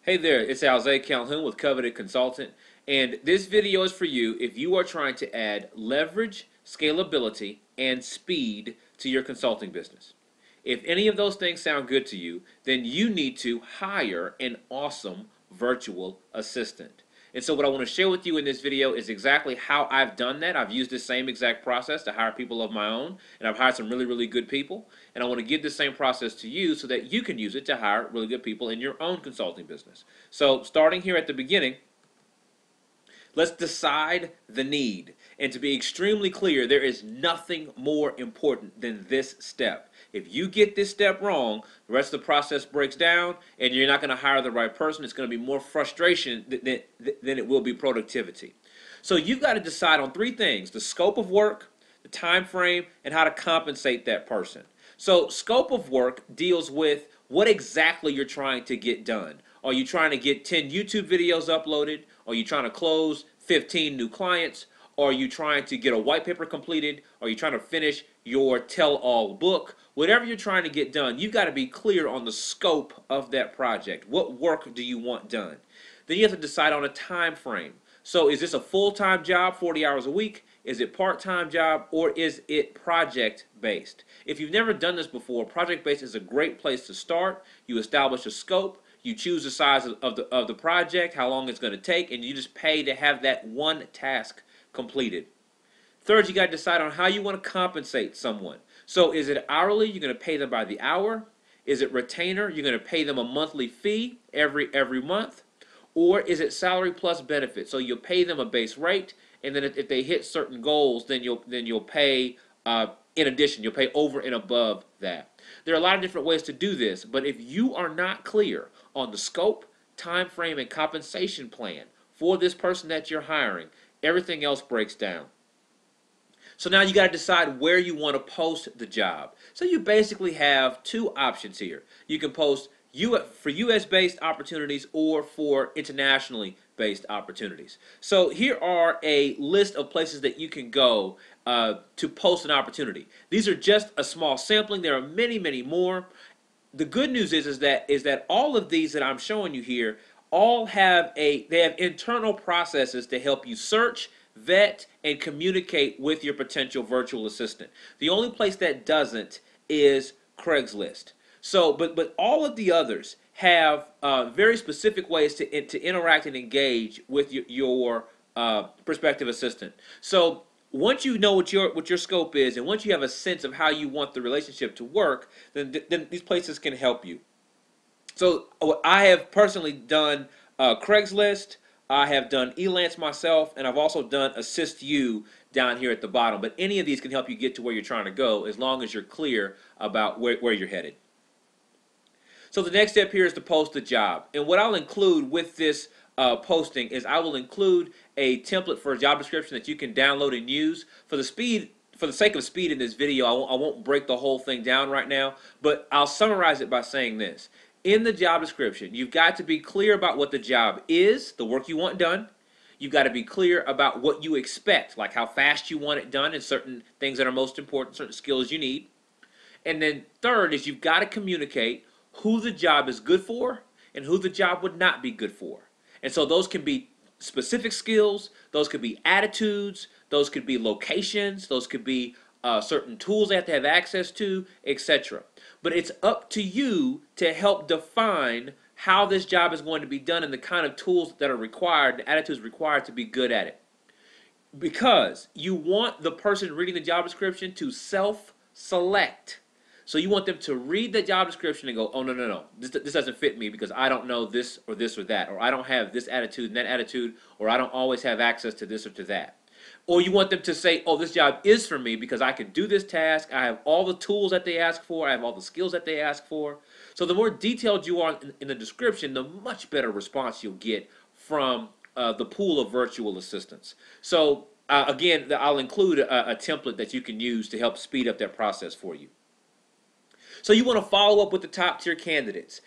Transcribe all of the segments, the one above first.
Hey there, it's Alzay Calhoun with Coveted Consultant, and this video is for you if you are trying to add leverage, scalability, and speed to your consulting business. If any of those things sound good to you, then you need to hire an awesome virtual assistant. And so what I want to share with you in this video is exactly how I've done that. I've used the same exact process to hire people of my own, and I've hired some really, really good people. And I want to give the same process to you so that you can use it to hire really good people in your own consulting business. So starting here at the beginning, let's decide the need. And to be extremely clear, there is nothing more important than this step. If you get this step wrong, the rest of the process breaks down and you're not going to hire the right person. It's going to be more frustration than it will be productivity. So you've got to decide on three things: the scope of work, the time frame, and how to compensate that person. So scope of work deals with what exactly you're trying to get done. Are you trying to get 10 YouTube videos uploaded? Are you trying to close 15 new clients? Are you trying to get a white paper completed? Are you trying to finish your tell-all book? Whatever you're trying to get done, you've got to be clear on the scope of that project. What work do you want done? Then you have to decide on a time frame. So is this a full-time job, 40 hours a week? Is it part-time job, or is it project-based? If you've never done this before, project-based is a great place to start. You establish a scope. You choose the size of the project, how long it's going to take, and you just pay to have that one task completed. Third, you got to decide on how you want to compensate someone. So is it hourly? You're going to pay them by the hour. Is it retainer? You're going to pay them a monthly fee every month. Or is it salary plus benefit? So you'll pay them a base rate, and then if they hit certain goals, then you'll pay in addition. You'll pay over and above that. There are a lot of different ways to do this, but if you are not clear on the scope, time frame, and compensation plan for this person that you're hiring, everything else breaks down. So now you got to decide where you want to post the job. So you basically have two options here. You can post for US-based opportunities or for internationally based opportunities. So here are a list of places that you can go to post an opportunity. These are just a small sampling. There are many, many more. The good news is that all of these that I'm showing you here all have internal processes to help you search, vet, and communicate with your potential virtual assistant. The only place that doesn't is Craigslist. So, but all of the others have very specific ways to interact and engage with your prospective assistant. So once you know what your scope is, and once you have a sense of how you want the relationship to work, then these places can help you. So I have personally done Craigslist. I have done Elance myself, and I've also done Assist You down here at the bottom. But any of these can help you get to where you're trying to go as long as you're clear about where you're headed. So the next step here is to post the job. And what I'll include with this posting is I will include a template for a job description that you can download and use. For the sake of speed in this video, I won't break the whole thing down right now, but I'll summarize it by saying this. In the job description, you've got to be clear about what the job is, the work you want done. You've got to be clear about what you expect, like how fast you want it done and certain things that are most important, certain skills you need. And then third is you've got to communicate who the job is good for and who the job would not be good for. And so those can be specific skills, those could be attitudes, those could be locations, those could be certain tools they have to have access to, etc. But it's up to you to help define how this job is going to be done and the kind of tools that are required, the attitudes required to be good at it. Because you want the person reading the job description to self-select. So you want them to read the job description and go, oh, no, this doesn't fit me because I don't know this or that, or I don't have this attitude and that attitude, or I don't always have access to this or to that. Or you want them to say, oh, this job is for me because I can do this task, I have all the tools that they ask for, I have all the skills that they ask for. So the more detailed you are in the description, the much better response you'll get from the pool of virtual assistants. So again, I'll include a template that you can use to help speed up that process for you. So you want to follow up with the top tier candidates.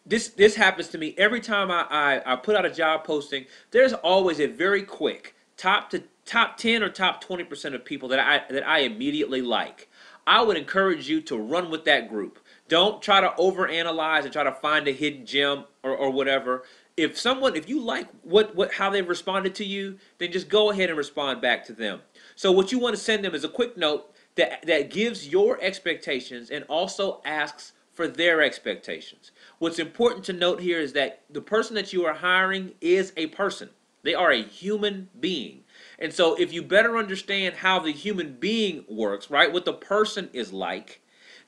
This happens to me every time I put out a job posting. There's always a very quick top 10 or top 20% of people that I immediately like. I would encourage you to run with that group. Don't try to overanalyze and try to find a hidden gem or whatever. If you like how they've responded to you, then just go ahead and respond back to them. So what you want to send them is a quick note that gives your expectations and also asks for their expectations. What's important to note here is that the person that you are hiring is a person. They are a human being. And so if you better understand how the human being works, right, what the person is like,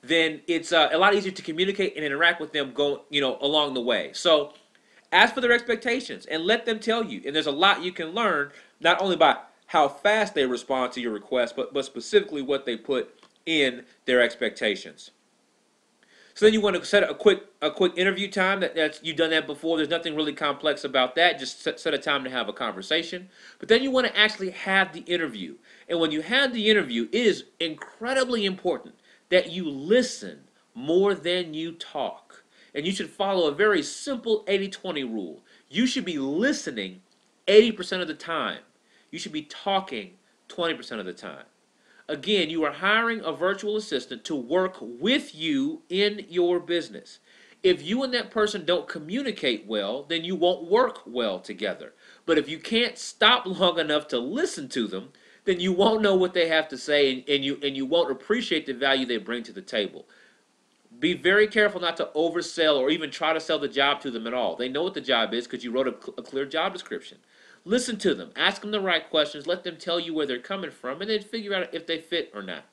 then it's a lot easier to communicate and interact with them along the way. So ask for their expectations and let them tell you. And there's a lot you can learn, not only by how fast they respond to your request, but specifically what they put in their expectations. So then you want to set a quick interview time. That's you've done that before. There's nothing really complex about that. Just set a time to have a conversation. But then you want to actually have the interview. And when you have the interview, it is incredibly important that you listen more than you talk. And you should follow a very simple 80-20 rule. You should be listening 80% of the time. You should be talking 20% of the time. Again, you are hiring a virtual assistant to work with you in your business. If you and that person don't communicate well, then you won't work well together. But if you can't stop long enough to listen to them, then you won't know what they have to say, and you won't appreciate the value they bring to the table. Be very careful not to oversell or even try to sell the job to them at all. They know what the job is because you wrote a clear job description. Listen to them. Ask them the right questions. Let them tell you where they're coming from, and then figure out if they fit or not.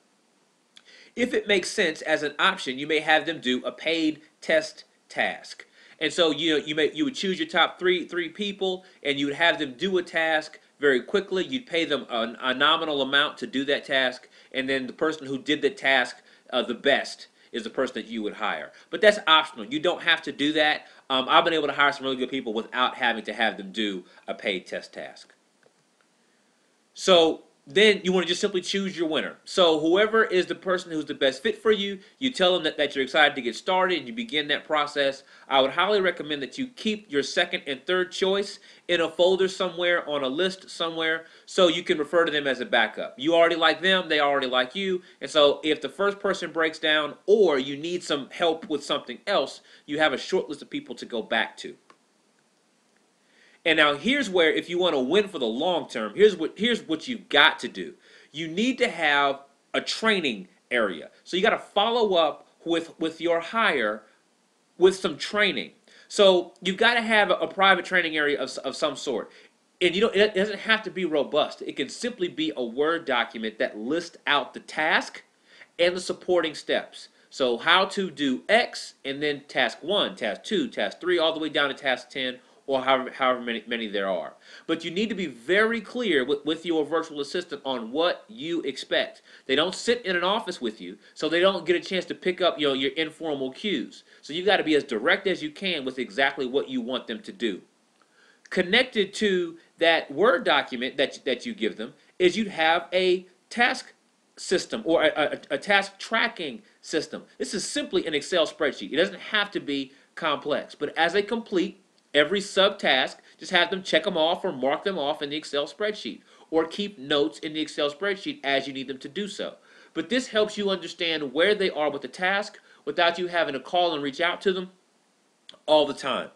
If it makes sense as an option, you may have them do a paid test task. And so you would choose your top three people, and you would have them do a task very quickly. You'd pay them a nominal amount to do that task, and then the person who did the task the best is the person that you would hire. But that's optional. You don't have to do that. I've been able to hire some really good people without having to have them do a paid test task. So then you want to just simply choose your winner. So whoever is the person who's the best fit for you, you tell them that you're excited to get started and you begin that process. I would highly recommend that you keep your second and third choice in a folder somewhere, on a list somewhere, so you can refer to them as a backup. You already like them, they already like you, and so if the first person breaks down or you need some help with something else, you have a short list of people to go back to. And now here's where, if you want to win for the long term, here's what you've got to do. You need to have a training area. So you got to follow up with your hire with some training. So you've got to have a private training area of some sort. And it doesn't have to be robust. It can simply be a Word document that lists out the task and the supporting steps. So how to do X, and then task 1, task 2, task 3, all the way down to task 10, or however many there are. But you need to be very clear with your virtual assistant on what you expect. They don't sit in an office with you, so they don't get a chance to pick up your informal cues. So you've got to be as direct as you can with exactly what you want them to do. Connected to that Word document that you give them is you'd have a task system or a task tracking system. This is simply an Excel spreadsheet. It doesn't have to be complex, but as they complete every subtask, just have them check them off or mark them off in the Excel spreadsheet, or keep notes in the Excel spreadsheet as you need them to do so. But this helps you understand where they are with the task without you having to call and reach out to them all the time.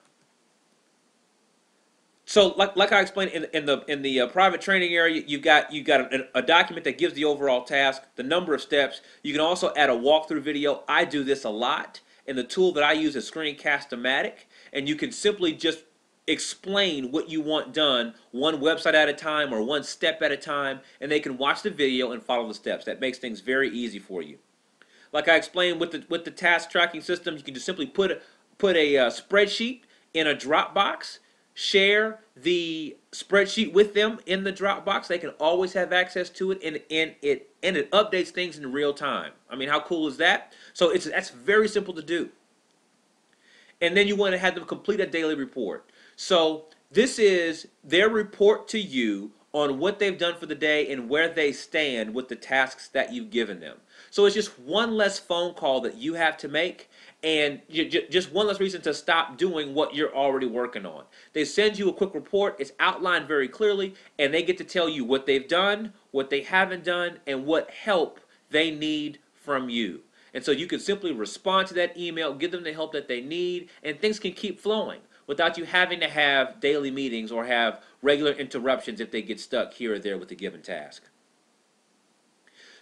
So, like I explained in the private training area, you've got a document that gives the overall task, the number of steps. You can also add a walkthrough video. I do this a lot, and the tool that I use is Screencast-O-Matic. And you can simply just explain what you want done one website at a time or one step at a time, and they can watch the video and follow the steps. That makes things very easy for you. Like I explained with the task tracking system, you can just simply put a spreadsheet in a Dropbox, share the spreadsheet with them in the Dropbox. They can always have access to it, and it updates things in real time. I mean, how cool is that? So that's very simple to do. And then you want to have them complete a daily report. So this is their report to you on what they've done for the day and where they stand with the tasks that you've given them. So it's just one less phone call that you have to make, and just one less reason to stop doing what you're already working on. They send you a quick report. It's outlined very clearly, and they get to tell you what they've done, what they haven't done, and what help they need from you. And so you can simply respond to that email, give them the help that they need, and things can keep flowing without you having to have daily meetings or have regular interruptions if they get stuck here or there with a given task.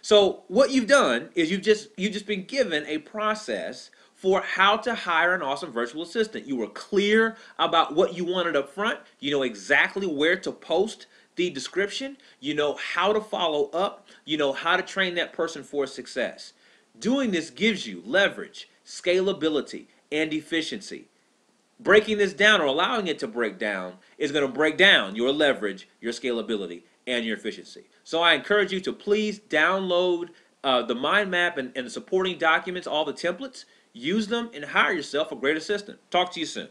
So what you've done is you've just been given a process for how to hire an awesome virtual assistant. You were clear about what you wanted up front. You know exactly where to post the description. You know how to follow up. You know how to train that person for success. Doing this gives you leverage, scalability, and efficiency. Breaking this down or allowing it to break down is going to break down your leverage, your scalability, and your efficiency. So I encourage you to please download the mind map and the supporting documents, all the templates, use them, and hire yourself a great assistant. Talk to you soon.